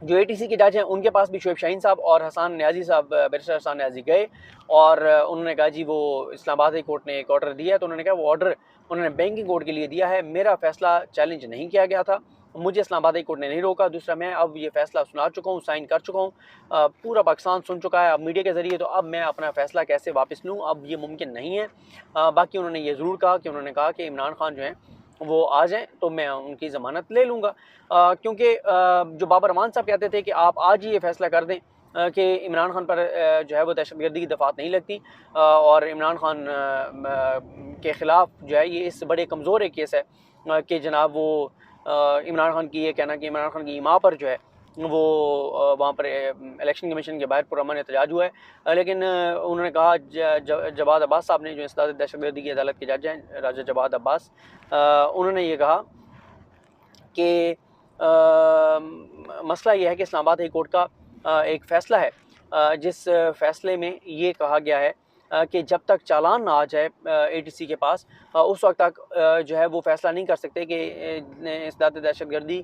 جو ATC کے جج ہیں ان کے پاس بھی شعیب شاہین صاحب اور حسان نیازی صاحب بیرسٹر حسان نیازی گئے اور انہوں نے کہا جی وہ اسلام آباد ہائی کورٹ نے ایک آرڈر دیا ہے، تو انہوں نے کہا وہ آرڈر انہوں نے بینکنگ کورٹ کے لیے دیا ہے، میرا فیصلہ چیلنج نہیں کیا گیا تھا، مجھے اسلام آباد ہائی کورٹ نے نہیں روکا، دوسرا میں اب یہ فیصلہ سنا چکا ہوں، سائن کر چکا ہوں، پورا پاکستان سن چکا ہے اب میڈیا کے ذریعے، تو اب میں اپنا فیصلہ کیسے واپس لوں، اب یہ ممکن نہیں ہے۔ باقی انہوں نے یہ ضرور کہا کہ انہوں نے کہا کہ عمران خان جو ہیں وہ آ جائیں تو میں ان کی ضمانت لے لوں گا، کیونکہ جو بابر امان صاحب کہتے تھے کہ آپ آج ہی یہ فیصلہ کر دیں کہ عمران خان پر جو ہے وہ دہشت گردی کی دفعات نہیں لگتی، اور عمران خان کے خلاف جو ہے یہ اس بڑے کمزور ایک کیس ہے کہ جناب وہ عمران خان کی یہ کہنا کہ عمران خان کی ماں پر جو ہے وہ وہاں پر الیکشن کمیشن کے باہر پرامن احتجاج ہوا ہے، لیکن انہوں نے کہا جواد عباس صاحب نے جو انسداد دہشت گردی کی عدالت کے جج ہیں راجہ جواد عباس، انہوں نے یہ کہا کہ مسئلہ یہ ہے کہ اسلام آباد ہائی کورٹ کا ایک فیصلہ ہے جس فیصلے میں یہ کہا گیا ہے کہ جب تک چالان نہ آ جائے ATC کے پاس اس وقت تک جو ہے وہ فیصلہ نہیں کر سکتے کہ انسداد دہشت گردی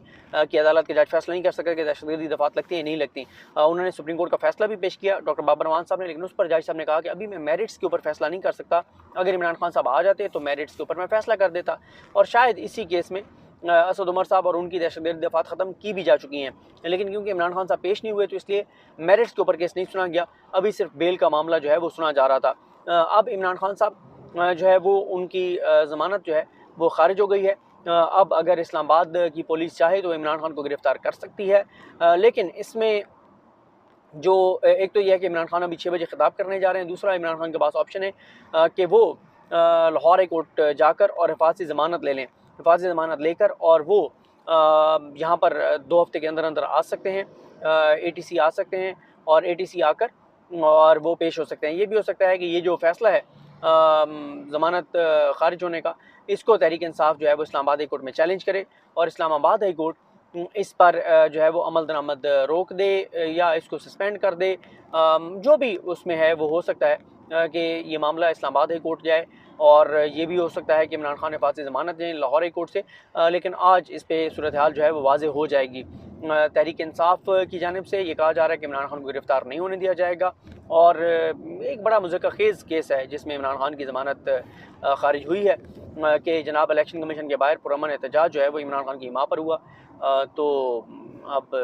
کی عدالت کے جج فیصلہ نہیں کر سکتے کہ دہشت گردی دفعات لگتی ہیں نہیں لگتی۔ انہوں نے سپریم کورٹ کا فیصلہ بھی پیش کیا ڈاکٹر بابر امان صاحب نے، لیکن اس پر جج صاحب نے کہا کہ ابھی میں میرٹس کے اوپر فیصلہ نہیں کر سکتا، اگر عمران خان صاحب آ جاتے تو میرٹس کے اوپر میں فیصلہ کر دیتا، اور شاید اسی کیس میں اسد عمر صاحب اور ان کی دہشت گردی دفعات ختم کی بھی جا چکی ہیں، لیکن کیونکہ عمران خان صاحب پیش نہیں ہوئے تو اس لیے میرٹس کے اوپر کیس نہیں سنا گیا، ابھی صرف بیل کا معاملہ جو ہے وہ سنا جا رہا تھا۔ اب عمران خان صاحب جو ہے وہ ان کی ضمانت جو ہے وہ خارج ہو گئی ہے، اب اگر اسلام آباد کی پولیس چاہے تو عمران خان کو گرفتار کر سکتی ہے، لیکن اس میں جو ایک تو یہ ہے کہ عمران خان ابھی 6 بجے خطاب کرنے جا رہے ہیں، دوسرا عمران خان کے پاس آپشن ہے کہ وہ لاہور ہائی کورٹ جا کر اور حفاظتی ضمانت لے لیں، حفاظتی ضمانت لے کر اور وہ یہاں پر 2 ہفتے کے اندر اندر آ سکتے ہیں، ATC آ سکتے ہیں، اور ATC آ کر اور وہ پیش ہو سکتے ہیں۔ یہ بھی ہو سکتا ہے کہ یہ جو فیصلہ ہے ضمانت خارج ہونے کا، اس کو تحریک انصاف جو ہے وہ اسلام آباد ہائی کورٹ میں چیلنج کرے، اور اسلام آباد ہائی کورٹ اس پر جو ہے وہ عمل درآمد روک دے یا اس کو سسپینڈ کر دے، جو بھی اس میں ہے وہ ہو سکتا ہے کہ یہ معاملہ اسلام آباد ہائی کورٹ جائے، اور یہ بھی ہو سکتا ہے کہ عمران خان حفاظتی ضمانت دیں لاہور ہائی کورٹ سے، لیکن آج اس پہ صورتحال جو ہے وہ واضح ہو جائے گی۔ تحریک انصاف کی جانب سے یہ کہا جا رہا ہے کہ عمران خان کو گرفتار نہیں ہونے دیا جائے گا، اور ایک بڑا مذکر خیز کیس ہے جس میں عمران خان کی ضمانت خارج ہوئی ہے کہ جناب الیکشن کمیشن کے باہر پرامن احتجاج جو ہے وہ عمران خان کی ماں پر ہوا، تو اب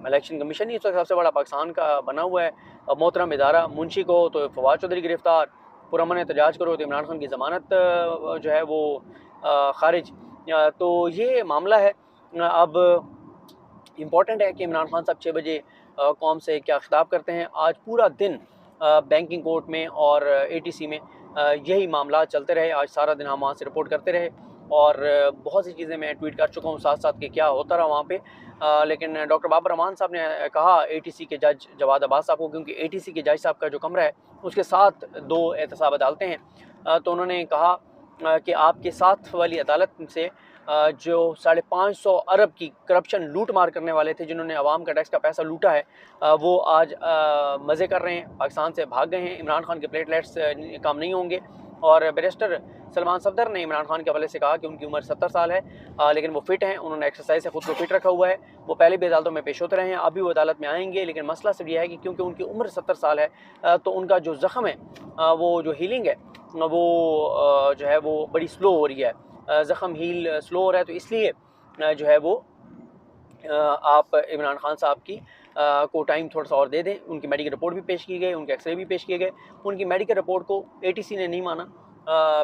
الیکشن کمیشن ہی اس وقت سب سے بڑا پاکستان کا بنا ہوا ہے، محترم ادارہ، منشی کو تو فواد چودھری گرفتار، پرامن احتجاج کرو تو عمران خان کی ضمانت جو ہے وہ خارج، تو یہ معاملہ ہے۔ اب امپورٹنٹ ہے کہ عمران خان صاحب 6 بجے قوم سے کیا خطاب کرتے ہیں۔ آج پورا دن بینکنگ کورٹ میں اور ATC میں یہی معاملات چلتے رہے، آج سارا دن ہم وہاں سے رپورٹ کرتے رہے، اور بہت سی چیزیں میں ٹویٹ کر چکا ہوں ساتھ ساتھ کہ کیا ہوتا رہا وہاں پہ، لیکن ڈاکٹر بابر امان صاحب نے کہا ATC کے جج جواد عباس صاحب کو، کیونکہ ATC کے جج صاحب کا جو کمرہ ہے اس کے ساتھ 2 احتساب عدالتیں ہیں، تو انہوں نے کہا کہ آپ کے ساتھ والی عدالت سے جو 550 ارب کی کرپشن لوٹ مار کرنے والے تھے، جنہوں نے عوام کا ٹیکس کا پیسہ لوٹا ہے، وہ آج مزے کر رہے ہیں، پاکستان سے بھاگ گئے ہیں، عمران خان کے پلیٹلیٹس کام نہیں ہوں گے، اور بیرسٹر سلمان صفدر نے عمران خان کے حوالے سے کہا کہ ان کی عمر 70 سال ہے، لیکن وہ فٹ ہیں، انہوں نے ایکسرسائز سے خود کو فٹ رکھا ہوا ہے، وہ پہلے بھی عدالتوں میں پیش ہوتے رہے ہیں، ابھی وہ عدالت میں آئیں گے، لیکن مسئلہ صرف یہ ہے کہ کیونکہ ان کی عمر 70 سال ہے تو ان کا جو زخم ہے وہ جو ہیلنگ ہے وہ جو ہے وہ بڑی سلو ہو رہی ہے، زخم ہیل سلو ہو رہا ہے، تو اس لیے جو ہے وہ آپ عمران خان صاحب کی کو ٹائم تھوڑا سا اور دے دیں۔ ان کی میڈیکل رپورٹ بھی پیش کی گئی، ان کے ایکس رے بھی پیش کیے گئے، ان کی میڈیکل رپورٹ کو ATC نے نہیں مانا،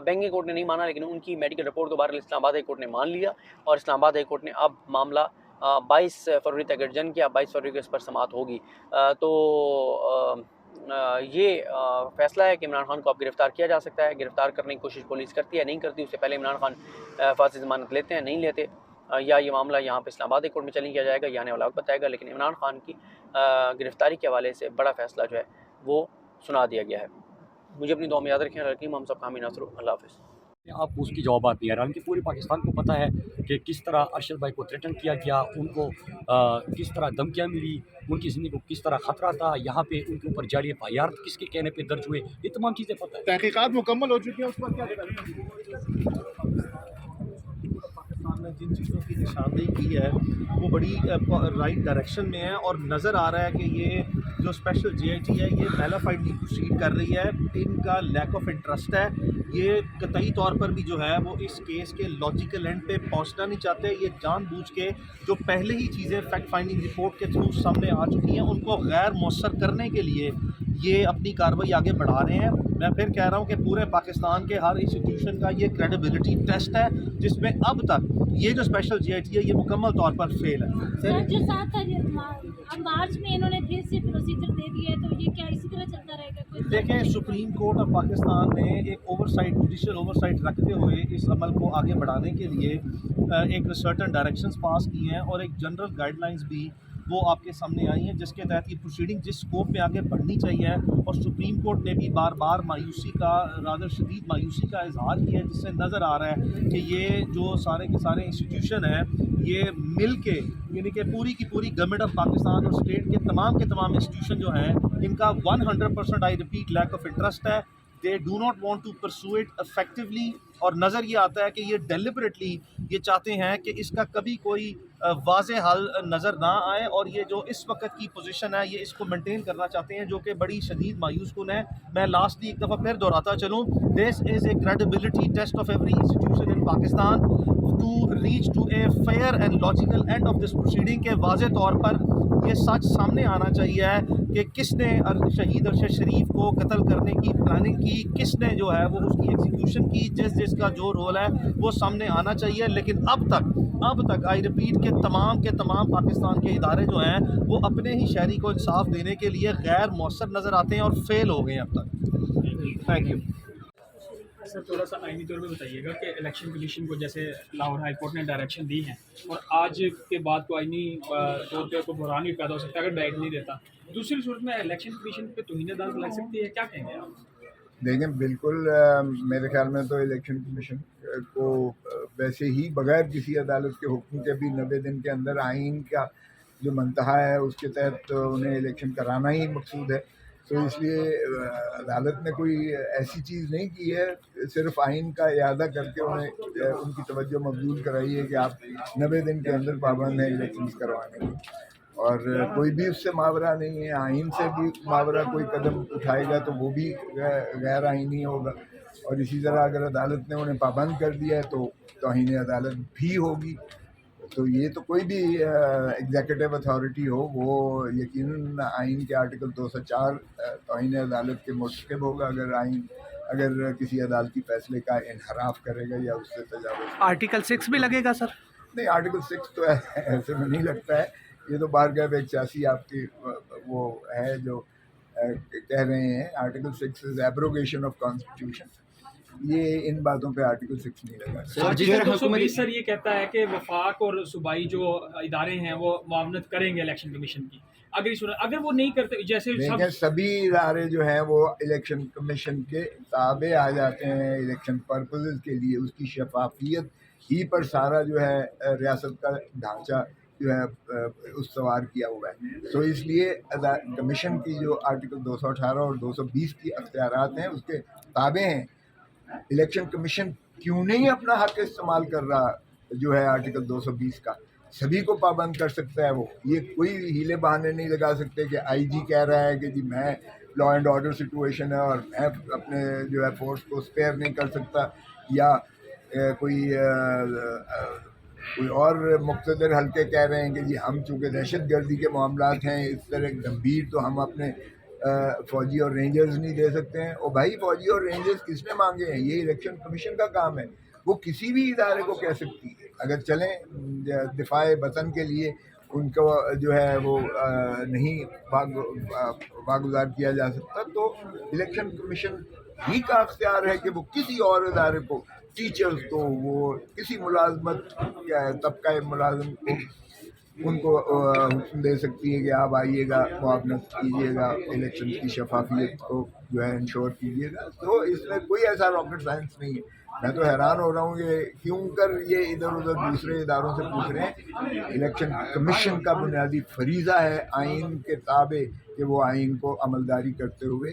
بینکنگ کورٹ نے نہیں مانا، لیکن ان کی میڈیکل رپورٹ کو بہرحال اسلام آباد ہائی کورٹ نے مان لیا، اور اسلام آباد ہائی کورٹ نے اب معاملہ 22 فروری تک ایڈجن کیا، 22 فروری کو اس پر سماعت ہوگی، تو یہ فیصلہ ہے کہ عمران خان کو اب گرفتار کیا جا سکتا ہے۔ گرفتار کرنے کی کوشش پولیس کرتی ہے نہیں کرتی، اس سے پہلے عمران خان حفاظتی ضمانت لیتے ہیں نہیں لیتے، یا یہ معاملہ یہاں پہ اسلام آباد ہائی کورٹ میں چیلنج کیا جائے گا، آنے والا وقت بتائے گا، لیکن عمران خان کی گرفتاری کے حوالے سے بڑا فیصلہ جو ہے وہ سنا دیا گیا ہے۔ مجھے اپنی دعا میں یاد رکھیں، رقیم ہم سب کامی ناصر، اللہ حافظ۔ آپ کو اس کی جوابات نہیں آ رہا، حالانکہ پورے پاکستان کو پتہ ہے کہ کس طرح ارشد بھائی کو تھریٹن کیا گیا، ان کو کس طرح دھمکیاں ملی، ان کی زندگی کو کس طرح خطرہ تھا، یہاں پہ ان کے اوپر جاری FIR کس کے کہنے پہ درج ہوئے، یہ تمام چیزیں پتہ ہے۔ تحقیقات مکمل ہو چکی ہیں، اس پر کیا جن چیزوں کی نشاندہی کی ہے وہ بڑی رائٹ ڈائریکشن میں ہے، اور نظر آ رہا ہے کہ یہ جو اسپیشل جے آئی ٹی ہے یہ میلافائڈلی پروسیڈ کر رہی ہے، ان کا لیک آف انٹرسٹ ہے، یہ قطعی طور پر بھی جو ہے وہ اس کیس کے لاجیکل اینڈ پہ پہنچنا نہیں چاہتے، یہ جان بوجھ کے جو پہلے ہی چیزیں فیکٹ فائنڈنگ رپورٹ کے تھرو سامنے آ چکی ہیں ان کو غیر مؤثر کرنے کے لیے یہ اپنی کارروائی آگے بڑھا رہے ہیں۔ میں پھر کہہ رہا ہوں کہ پورے پاکستان کے ہر انسٹیٹیوشن کا یہ کریڈیبلٹی ٹیسٹ ہے جس میں اب تک یہ جو اسپیشل جے آئی ٹی ہے یہ مکمل طور پر فیل ہے۔ سر جو ساتھ تھا اب مارچ میں انہوں نے پھر سے پروسیجر دے دیا ہے، تو یہ کیا اسی طرح چلتا رہے گا؟ کوئی دیکھیں، سپریم کورٹ آف پاکستان نے ایک oversight judicial oversight رکھتے ہوئے اس عمل کو آگے بڑھانے کے لیے ایک سرٹن ڈائریکشنز پاس کی ہیں اور ایک جنرل گائیڈ لائنز بھی وہ آپ کے سامنے آئی ہیں جس کے تحت یہ پروسیڈنگ جس اسکوپ میں آگے بڑھنی چاہیے، اور سپریم کورٹ نے بھی بار بار مایوسی کا رادر شدید مایوسی کا اظہار کیا ہے، جس سے نظر آ رہا ہے کہ یہ جو سارے کے سارے انسٹیٹیوشن ہیں یہ مل کے یعنی کہ پوری کی پوری گورنمنٹ آف پاکستان اور اسٹیٹ کے تمام انسٹیٹیوشن جو ہیں ان کا 100% I repeat lack of interest ہے، they do not want to pursue it effectively, اور نظر یہ آتا ہے کہ یہ ڈیلیبریٹلی یہ چاہتے ہیں کہ اس کا کبھی کوئی واضح حل نظر نہ آئے، اور یہ جو اس وقت کی پوزیشن ہے یہ اس کو مینٹین کرنا چاہتے ہیں جو کہ بڑی شدید مایوس کن ہے۔ میں لاسٹلی ایک دفعہ پھر دہراتا چلوں، this is a credibility test of every institution in Pakistan to reach to a fair and logical end of this proceeding کے واضح طور پر یہ سچ سامنے آنا چاہیے کہ کس نے شہید ارشد شریف کو قتل کرنے کی پلاننگ کی، کس نے جو ہے وہ اس کی ایگزیکیوشن کی، جس کا جو رول ہے وہ سامنے آنا چاہیے۔ لیکن اب تک آئی ریپیٹ کے تمام پاکستان کے ادارے جو ہیں وہ اپنے ہی شہری کو انصاف دینے کے لیے غیر مؤثر نظر آتے ہیں اور فیل ہو گئے ہیں اب تک۔ تھینک یو سر تھوڑا سا آئینی طور پہ بتائیے گا کہ الیکشن کمیشن کو جیسے لاہور ہائی کورٹ نے ڈائریکشن دی ہیں اور آج کے بعد کو آئینی طور پہ کوئی بحران بھی پیدا ہو سکتا ہے اگر ڈائریکٹ نہیں دیتا، دوسری صورت میں الیکشن کمیشن پہ توہین عدالت لگ سکتی ہے، کیا کہیں گے آپ؟ دیکھیں بالکل میرے خیال میں تو الیکشن کمیشن کو ویسے ہی بغیر کسی عدالت کے حکم کے بھی 90 دن کے اندر آئین کا جو منتہا ہے اس کے تحت انہیں الیکشن کرانا ہی مقصود ہے، تو اس لیے عدالت نے کوئی ایسی چیز نہیں کی ہے، صرف آئین کا اعادہ کر کے انہیں ان کی توجہ مبذول کرائی ہے کہ آپ 90 دن کے اندر پابند ہیں الیکشنز کروانے کی، اور کوئی بھی اس سے ماورہ نہیں ہے۔ آئین سے بھی ماورہ کوئی قدم اٹھائے گا تو وہ بھی غیر آئینی ہوگا، اور اسی طرح اگر عدالت نے انہیں پابند کر دیا ہے تو توہین عدالت بھی ہوگی۔ تو یہ تو کوئی بھی ایگزیکٹو اتھارٹی ہو وہ یقیناً آئین کے آرٹیکل 204 توہین عدالت کے مرتکب ہوگا اگر کسی عدالتی فیصلے کا انحراف کرے گا یا اس سے تجاوز۔ آرٹیکل 6 بھی لگے گا سر؟ نہیں، آرٹیکل 6 تو ایسے میں نہیں لگتا ہے، یہ تو بارگاہ ایک سیاسی آپ کی وہ ہے جو کہہ رہے ہیں۔ Article 6 is abrogation of constitution, یہ ان باتوں پہ آرٹیکل 6 نہیں لگا۔ آرٹیکل 220 سر یہ کہتا ہے کہ وفاق اور صوبائی جو ادارے ہیں وہ معاونت کریں گے الیکشن کمیشن کی، اگر وہ نہیں کرتے جیسے دیکھیں سبھی ادارے جو ہیں وہ الیکشن کمیشن کے تابع آ جاتے ہیں الیکشن پرپزز کے لیے، اس کی شفافیت ہی پر سارا جو ہے ریاست کا ڈھانچہ جو ہے استوار کیا ہوا ہے، تو اس لیے کمیشن کی جو آرٹیکل 218 اور 220 کی اختیارات ہیں اس کے تابع ہیں۔ الیکشن کمیشن کیوں نہیں اپنا حق استعمال کر رہا جو ہے آرٹیکل 220 کا؟ سبھی کو پابند کر سکتا ہے وہ، یہ کوئی ہیلے بہانے نہیں لگا سکتے کہ آئی جی کہہ رہا ہے کہ جی میں لا اینڈ آرڈر سچویشن ہے اور میں اپنے جو ہے فورس کو اسپیئر نہیں کر سکتا، یا کوئی اور مقتدر حلقے کہہ رہے ہیں کہ جی ہم چونکہ دہشت گردی کے معاملات ہیں اس طرح گمبھیر تو ہم اپنے فوجی اور رینجرز نہیں دے سکتے ہیں۔ اور بھائی فوجی اور رینجرز کس نے مانگے ہیں؟ یہ الیکشن کمیشن کا کام ہے، وہ کسی بھی ادارے کو کہہ سکتی ہے اگر چلیں دفاع وطن کے لیے ان کو جو ہے وہ نہیں واگزار کیا جا سکتا، تو الیکشن کمیشن ہی کا اختیار ہے کہ وہ کسی اور ادارے کو، ٹیچرز کو، وہ کسی ملازمت طبقہ ملازم کو ان کو حکم دے سکتی ہے کہ آپ آئیے گا، معاونت کیجیے گا، الیکشن کی شفافیت کو جو ہے انشور کیجیے گا۔ تو اس میں کوئی ایسا راکٹ سائنس نہیں ہے۔ میں تو حیران ہو رہا ہوں کہ کیوں کر یہ ادھر ادھر دوسرے اداروں سے پوچھ رہے ہیں۔ الیکشن کمیشن کا بنیادی فریضہ ہے آئین کے تابع کہ وہ آئین کو عملداری کرتے ہوئے